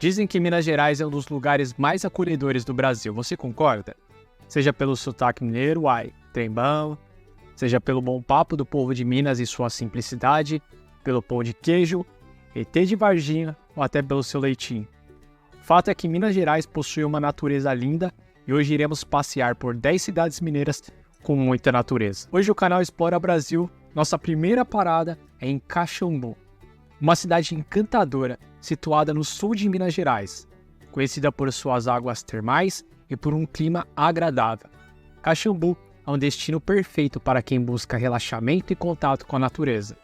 Dizem que Minas Gerais é um dos lugares mais acolhedores do Brasil, você concorda? Seja pelo sotaque mineiro, trembão, seja pelo bom papo do povo de Minas e sua simplicidade, pelo pão de queijo, ET de Varginha ou até pelo seu leitinho. O fato é que Minas Gerais possui uma natureza linda e hoje iremos passear por 10 cidades mineiras com muita natureza. Hoje o canal Explora Brasil, nossa primeira parada é em Caxambu, uma cidade encantadora situada no sul de Minas Gerais, conhecida por suas águas termais e por um clima agradável. Caxambu é um destino perfeito para quem busca relaxamento e contato com a natureza.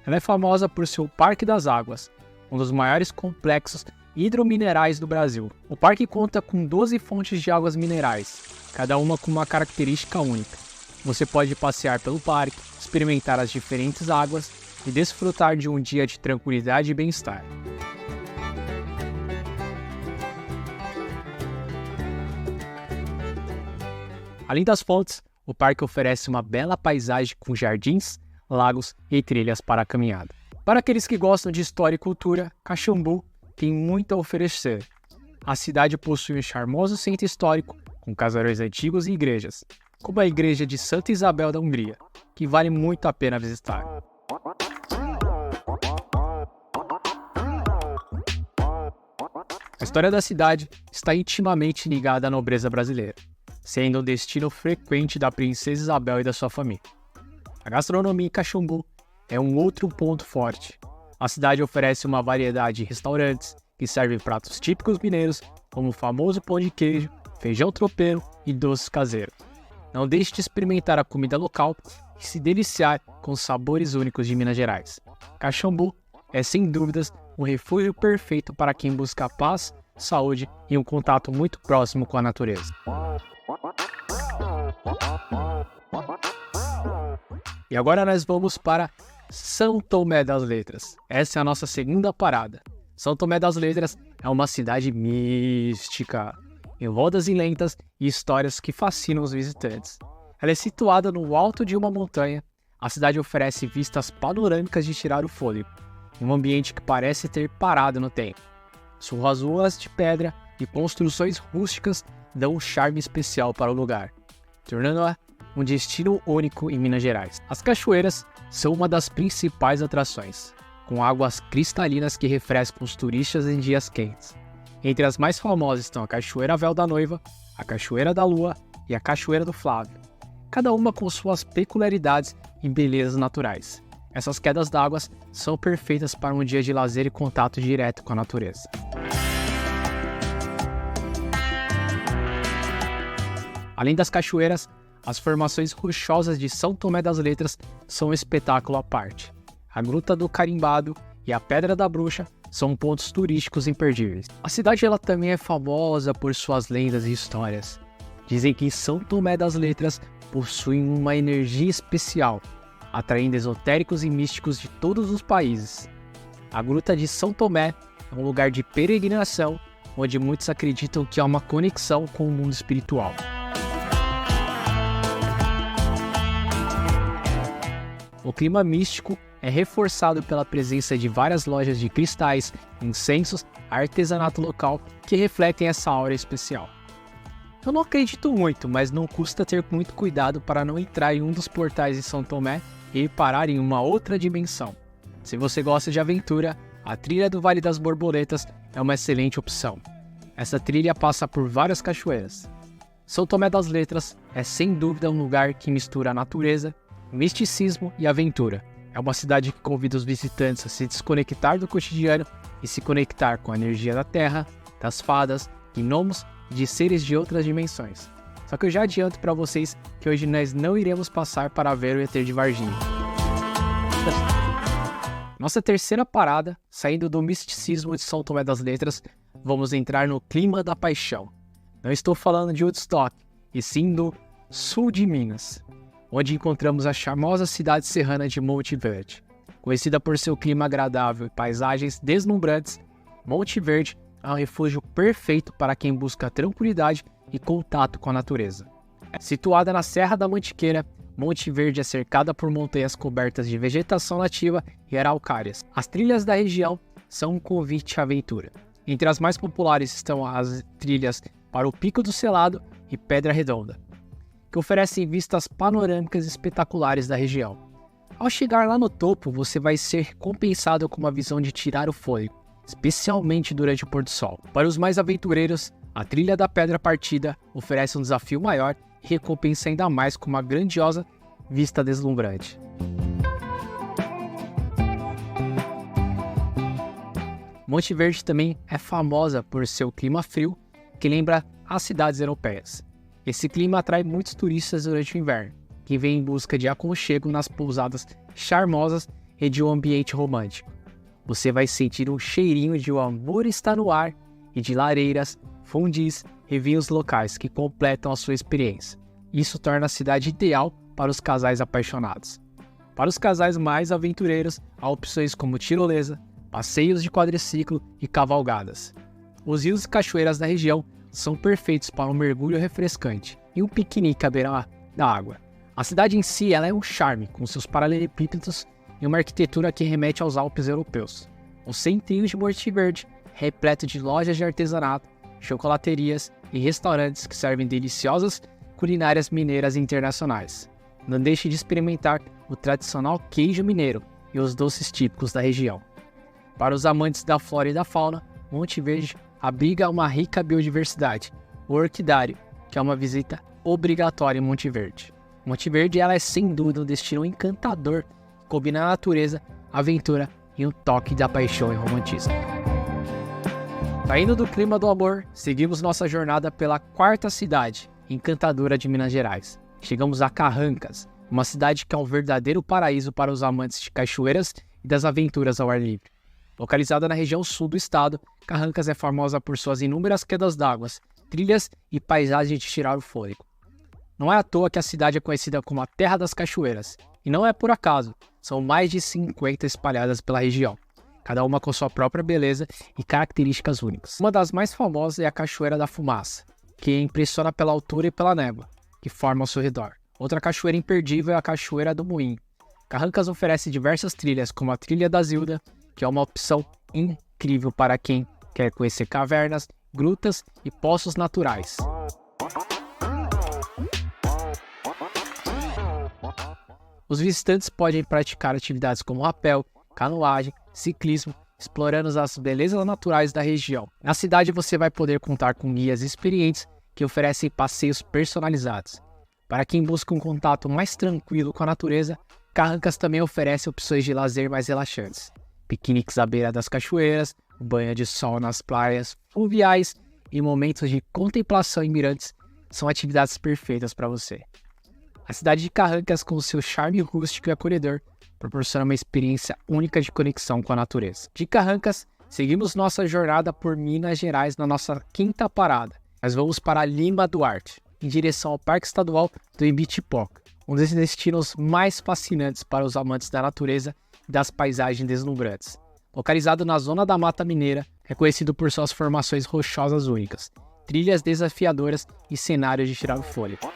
Ela é famosa por seu Parque das Águas, um dos maiores complexos hidrominerais do Brasil. O parque conta com 12 fontes de águas minerais, cada uma com uma característica única. Você pode passear pelo parque, experimentar as diferentes águas e desfrutar de um dia de tranquilidade e bem-estar. Além das fontes, o parque oferece uma bela paisagem com jardins, lagos e trilhas para a caminhada. Para aqueles que gostam de história e cultura, Caxambu tem muito a oferecer. A cidade possui um charmoso centro histórico com casarões antigos e igrejas, como a Igreja de Santa Isabel da Hungria, que vale muito a pena visitar. A história da cidade está intimamente ligada à nobreza brasileira, sendo um destino frequente da princesa Isabel e da sua família. A gastronomia em Caxambu é um outro ponto forte. A cidade oferece uma variedade de restaurantes que servem pratos típicos mineiros, como o famoso pão de queijo, feijão tropeiro e doces caseiros. Não deixe de experimentar a comida local e se deliciar com os sabores únicos de Minas Gerais. Caxambu é, sem dúvidas, um refúgio perfeito para quem busca paz, saúde e um contato muito próximo com a natureza. E agora nós vamos para São Tomé das Letras. Essa é a nossa segunda parada. São Tomé das Letras é uma cidade mística, em rodas e lentas e histórias que fascinam os visitantes. Ela é situada no alto de uma montanha. A cidade oferece vistas panorâmicas de tirar o fôlego, em um ambiente que parece ter parado no tempo. Suas ruas de pedra e construções rústicas dão um charme especial para o lugar, tornando-a um destino único em Minas Gerais. As cachoeiras são uma das principais atrações, com águas cristalinas que refrescam os turistas em dias quentes. Entre as mais famosas estão a Cachoeira Véu da Noiva, a Cachoeira da Lua e a Cachoeira do Flávio, cada uma com suas peculiaridades e belezas naturais. Essas quedas d'água são perfeitas para um dia de lazer e contato direto com a natureza. Além das cachoeiras, as formações rochosas de São Tomé das Letras são um espetáculo à parte. A Gruta do Carimbado e a Pedra da Bruxa são pontos turísticos imperdíveis. A cidade ela também é famosa por suas lendas e histórias. Dizem que São Tomé das Letras possui uma energia especial, atraindo esotéricos e místicos de todos os países. A Gruta de São Tomé é um lugar de peregrinação, onde muitos acreditam que há uma conexão com o mundo espiritual. O clima místico é reforçado pela presença de várias lojas de cristais, incensos, artesanato local que refletem essa aura especial. Eu não acredito muito, mas não custa ter muito cuidado para não entrar em um dos portais de São Tomé e parar em uma outra dimensão. Se você gosta de aventura, a trilha do Vale das Borboletas é uma excelente opção. Essa trilha passa por várias cachoeiras. São Tomé das Letras é sem dúvida um lugar que mistura a natureza, misticismo e aventura. É uma cidade que convida os visitantes a se desconectar do cotidiano e se conectar com a energia da terra, das fadas, gnomos e de seres de outras dimensões. Só que eu já adianto para vocês que hoje nós não iremos passar para ver o ET de Varginha. Nossa terceira parada, saindo do misticismo de São Tomé das Letras, vamos entrar no clima da paixão. Não estou falando de Woodstock, e sim do sul de Minas, onde encontramos a charmosa cidade serrana de Monte Verde. Conhecida por seu clima agradável e paisagens deslumbrantes, Monte Verde é um refúgio perfeito para quem busca tranquilidade e contato com a natureza. Situada na Serra da Mantiqueira, Monte Verde é cercada por montanhas cobertas de vegetação nativa e araucárias. As trilhas da região são um convite à aventura. Entre as mais populares estão as trilhas para o Pico do Selado e Pedra Redonda, que oferecem vistas panorâmicas espetaculares da região. Ao chegar lá no topo, você vai ser compensado com uma visão de tirar o fôlego, especialmente durante o pôr do sol. Para os mais aventureiros, a Trilha da Pedra Partida oferece um desafio maior e recompensa ainda mais com uma grandiosa vista deslumbrante. Monte Verde também é famosa por seu clima frio, que lembra as cidades europeias. Esse clima atrai muitos turistas durante o inverno, que vêm em busca de aconchego nas pousadas charmosas e de um ambiente romântico. Você vai sentir um cheirinho de o amor está no ar e de lareiras, fondis e vinhos locais que completam a sua experiência. Isso torna a cidade ideal para os casais apaixonados. Para os casais mais aventureiros, há opções como tirolesa, passeios de quadriciclo e cavalgadas. Os rios e cachoeiras da região são perfeitos para um mergulho refrescante e um piquenique à beira da água. A cidade em si ela é um charme, com seus paralelepípedos e uma arquitetura que remete aos Alpes europeus. O centrinho de Monte Verde, repleto de lojas de artesanato, chocolaterias e restaurantes que servem deliciosas culinárias mineiras internacionais. Não deixe de experimentar o tradicional queijo mineiro e os doces típicos da região. Para os amantes da flora e da fauna, Monte Verde abriga uma rica biodiversidade, o orquidário, que é uma visita obrigatória em Monte Verde. Monte Verde ela é sem dúvida um destino encantador que combina a natureza, aventura e um toque da paixão e romantismo. Saindo do clima do amor, seguimos nossa jornada pela quarta cidade encantadora de Minas Gerais. Chegamos a Carrancas, uma cidade que é um verdadeiro paraíso para os amantes de cachoeiras e das aventuras ao ar livre. Localizada na região sul do estado, Carrancas é famosa por suas inúmeras quedas d'água, trilhas e paisagens de tirar o fôlego. Não é à toa que a cidade é conhecida como a Terra das Cachoeiras, e não é por acaso, são mais de 50 espalhadas pela região, cada uma com sua própria beleza e características únicas. Uma das mais famosas é a Cachoeira da Fumaça, que impressiona pela altura e pela névoa que forma ao seu redor. Outra cachoeira imperdível é a Cachoeira do Moinho. Carrancas oferece diversas trilhas, como a Trilha da Zilda, que é uma opção incrível para quem quer conhecer cavernas, grutas e poços naturais. Os visitantes podem praticar atividades como rapel, canoagem, ciclismo, explorando as belezas naturais da região. Na cidade você vai poder contar com guias experientes que oferecem passeios personalizados. Para quem busca um contato mais tranquilo com a natureza, Carrancas também oferece opções de lazer mais relaxantes. Piqueniques à beira das cachoeiras, banho de sol nas praias fluviais e momentos de contemplação em mirantes são atividades perfeitas para você. A cidade de Carrancas, com seu charme rústico e acolhedor, proporciona uma experiência única de conexão com a natureza. De Carrancas, seguimos nossa jornada por Minas Gerais na nossa quinta parada. Nós vamos para Lima Duarte, em direção ao Parque Estadual do Ibitipoca, um dos destinos mais fascinantes para os amantes da natureza e das paisagens deslumbrantes. Localizado na zona da Mata Mineira, é conhecido por suas formações rochosas únicas, trilhas desafiadoras e cenários de tirar o fôlego.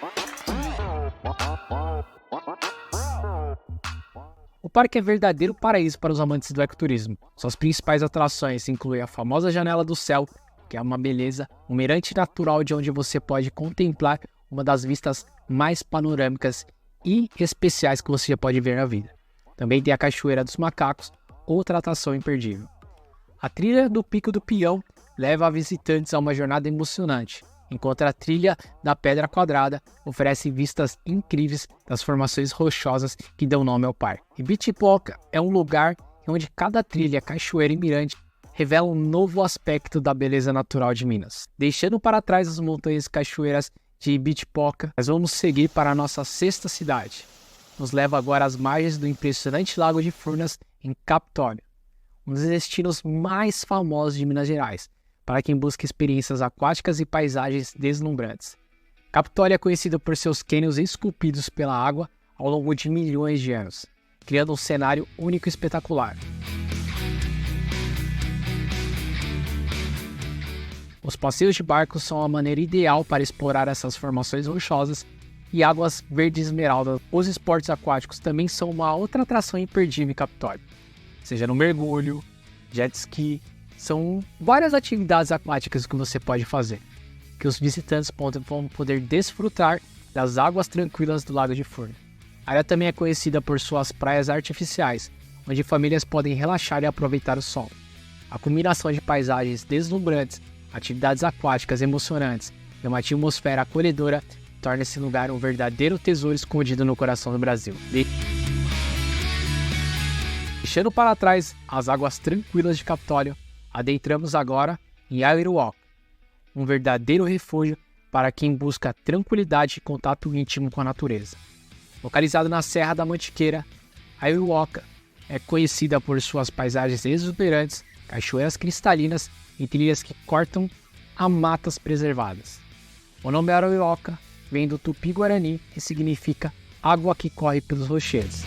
O parque é verdadeiro paraíso para os amantes do ecoturismo. Suas principais atrações incluem a famosa Janela do Céu, que é uma beleza, um mirante natural de onde você pode contemplar uma das vistas mais panorâmicas e especiais que você já pode ver na vida. Também tem a Cachoeira dos Macacos, outra atração imperdível. A trilha do Pico do Pião leva visitantes a uma jornada emocionante, enquanto a trilha da Pedra Quadrada oferece vistas incríveis das formações rochosas que dão nome ao parque. Ibitipoca é um lugar onde cada trilha, cachoeira e mirante revela um novo aspecto da beleza natural de Minas. Deixando para trás as montanhas e cachoeiras de Ibitipoca, nós vamos seguir para a nossa sexta cidade. Nos leva agora às margens do impressionante Lago de Furnas, em Capitólio, um dos destinos mais famosos de Minas Gerais, para quem busca experiências aquáticas e paisagens deslumbrantes. Capitólio é conhecido por seus cânions esculpidos pela água ao longo de milhões de anos, criando um cenário único e espetacular. Os passeios de barco são a maneira ideal para explorar essas formações rochosas e águas verde esmeralda. Os esportes aquáticos também são uma outra atração imperdível em Capitólio, seja no mergulho, jet ski, São várias atividades aquáticas que você pode fazer, que os visitantes vão poder desfrutar das águas tranquilas do Lago de Furnas. A área também é conhecida por suas praias artificiais, onde famílias podem relaxar e aproveitar o sol. A combinação de paisagens deslumbrantes, atividades aquáticas emocionantes e uma atmosfera acolhedora torna esse lugar um verdadeiro tesouro escondido no coração do Brasil. Deixando para trás as águas tranquilas de Capitólio, adentramos agora em Aiuruoca, um verdadeiro refúgio para quem busca tranquilidade e contato íntimo com a natureza. Localizado na Serra da Mantiqueira, Aiuruoca é conhecida por suas paisagens exuberantes, cachoeiras cristalinas e trilhas que cortam a matas preservadas. O nome Aiuruoca vem do Tupi-Guarani e significa água que corre pelos rochedos.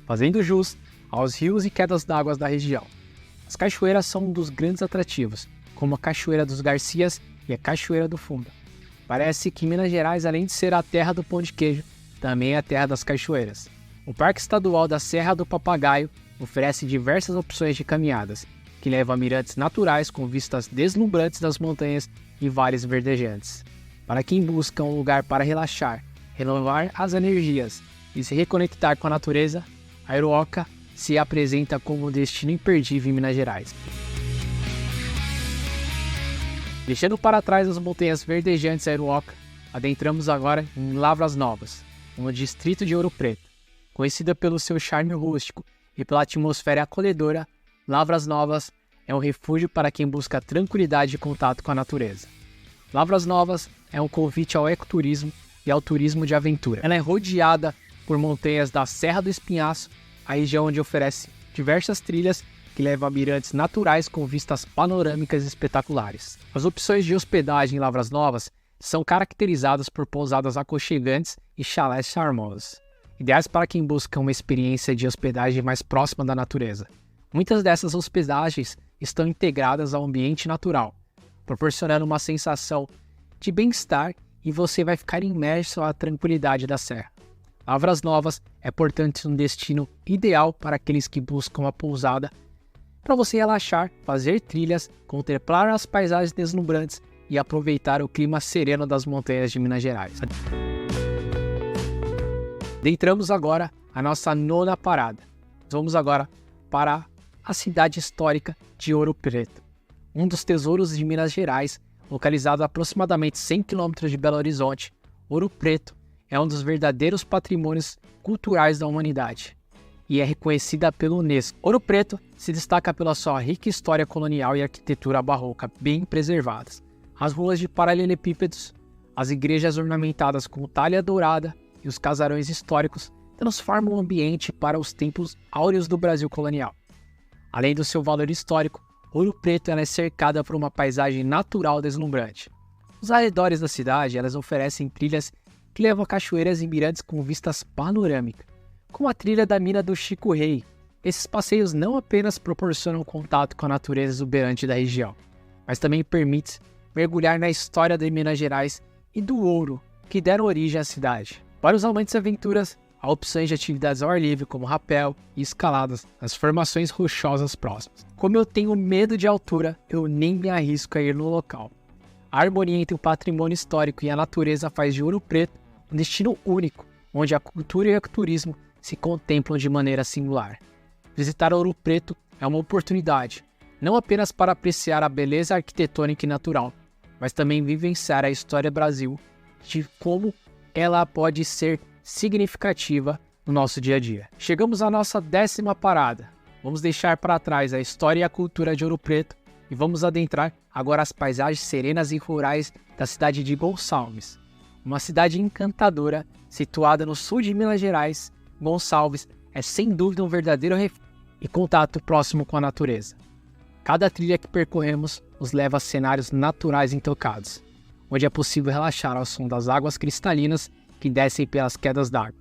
Fazendo jus aos rios e quedas d'água da região. As cachoeiras são um dos grandes atrativos, como a Cachoeira dos Garcias e a Cachoeira do Fundo. Parece que Minas Gerais, além de ser a terra do pão de queijo, também é a terra das cachoeiras. O Parque Estadual da Serra do Papagaio oferece diversas opções de caminhadas, que levam a mirantes naturais com vistas deslumbrantes das montanhas e vales verdejantes. Para quem busca um lugar para relaxar, renovar as energias e se reconectar com a natureza, Aiuruoca se apresenta como um destino imperdível em Minas Gerais. Deixando para trás as montanhas verdejantes de Aiuruoca, adentramos agora em Lavras Novas, no distrito de Ouro Preto. Conhecida pelo seu charme rústico e pela atmosfera acolhedora, Lavras Novas é um refúgio para quem busca tranquilidade e contato com a natureza. Lavras Novas é um convite ao ecoturismo e ao turismo de aventura. Ela é rodeada por montanhas da Serra do Espinhaço, a região onde oferece diversas trilhas que levam a mirantes naturais com vistas panorâmicas espetaculares. As opções de hospedagem em Lavras Novas são caracterizadas por pousadas aconchegantes e chalés charmosos, ideais para quem busca uma experiência de hospedagem mais próxima da natureza. Muitas dessas hospedagens estão integradas ao ambiente natural, proporcionando uma sensação de bem-estar e você vai ficar imerso à tranquilidade da serra. Lavras Novas é, portanto, um destino ideal para aqueles que buscam uma pousada para você relaxar, fazer trilhas, contemplar as paisagens deslumbrantes e aproveitar o clima sereno das montanhas de Minas Gerais. Adentramos agora a nossa nona parada. Vamos agora para a cidade histórica de Ouro Preto, um dos tesouros de Minas Gerais, localizado a aproximadamente 100 km de Belo Horizonte. Ouro Preto é um dos verdadeiros patrimônios culturais da humanidade e é reconhecida pelo Unesco. Ouro Preto se destaca pela sua rica história colonial e arquitetura barroca bem preservadas. As ruas de paralelepípedos, as igrejas ornamentadas com talha dourada e os casarões históricos transformam o ambiente para os tempos áureos do Brasil colonial. Além do seu valor histórico, Ouro Preto ela é cercada por uma paisagem natural deslumbrante. Os arredores da cidade elas oferecem trilhas que levam a cachoeiras e mirantes com vistas panorâmicas, como a trilha da mina do Chico Rei. Esses passeios não apenas proporcionam contato com a natureza exuberante da região, mas também permitem mergulhar na história de Minas Gerais e do ouro que deram origem à cidade. Para os amantes de aventuras, há opções de atividades ao ar livre como rapel e escaladas nas formações rochosas próximas. Como eu tenho medo de altura, eu nem me arrisco a ir no local. A harmonia entre o patrimônio histórico e a natureza faz de Ouro Preto um destino único, onde a cultura e o ecoturismo se contemplam de maneira singular. Visitar Ouro Preto é uma oportunidade, não apenas para apreciar a beleza arquitetônica e natural, mas também vivenciar a história do Brasil, de como ela pode ser significativa no nosso dia a dia. Chegamos à nossa 10ª parada. Vamos deixar para trás a história e a cultura de Ouro Preto e vamos adentrar agora as paisagens serenas e rurais da cidade de Gonçalves. Uma cidade encantadora, situada no sul de Minas Gerais, Gonçalves é sem dúvida um verdadeiro refúgio e contato próximo com a natureza. Cada trilha que percorremos nos leva a cenários naturais intocados, onde é possível relaxar ao som das águas cristalinas que descem pelas quedas d'água.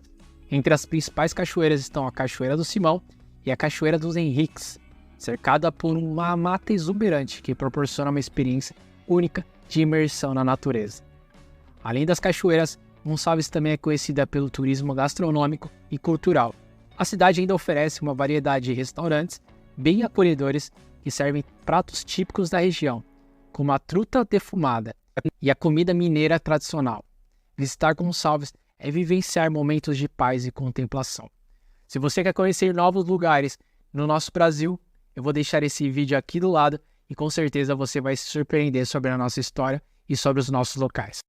Entre as principais cachoeiras estão a Cachoeira do Simão e a Cachoeira dos Henriques, cercada por uma mata exuberante que proporciona uma experiência única de imersão na natureza. Além das cachoeiras, Gonçalves também é conhecida pelo turismo gastronômico e cultural. A cidade ainda oferece uma variedade de restaurantes bem acolhedores que servem pratos típicos da região, como a truta defumada e a comida mineira tradicional. Visitar Gonçalves é vivenciar momentos de paz e contemplação. Se você quer conhecer novos lugares no nosso Brasil, eu vou deixar esse vídeo aqui do lado e com certeza você vai se surpreender sobre a nossa história e sobre os nossos locais.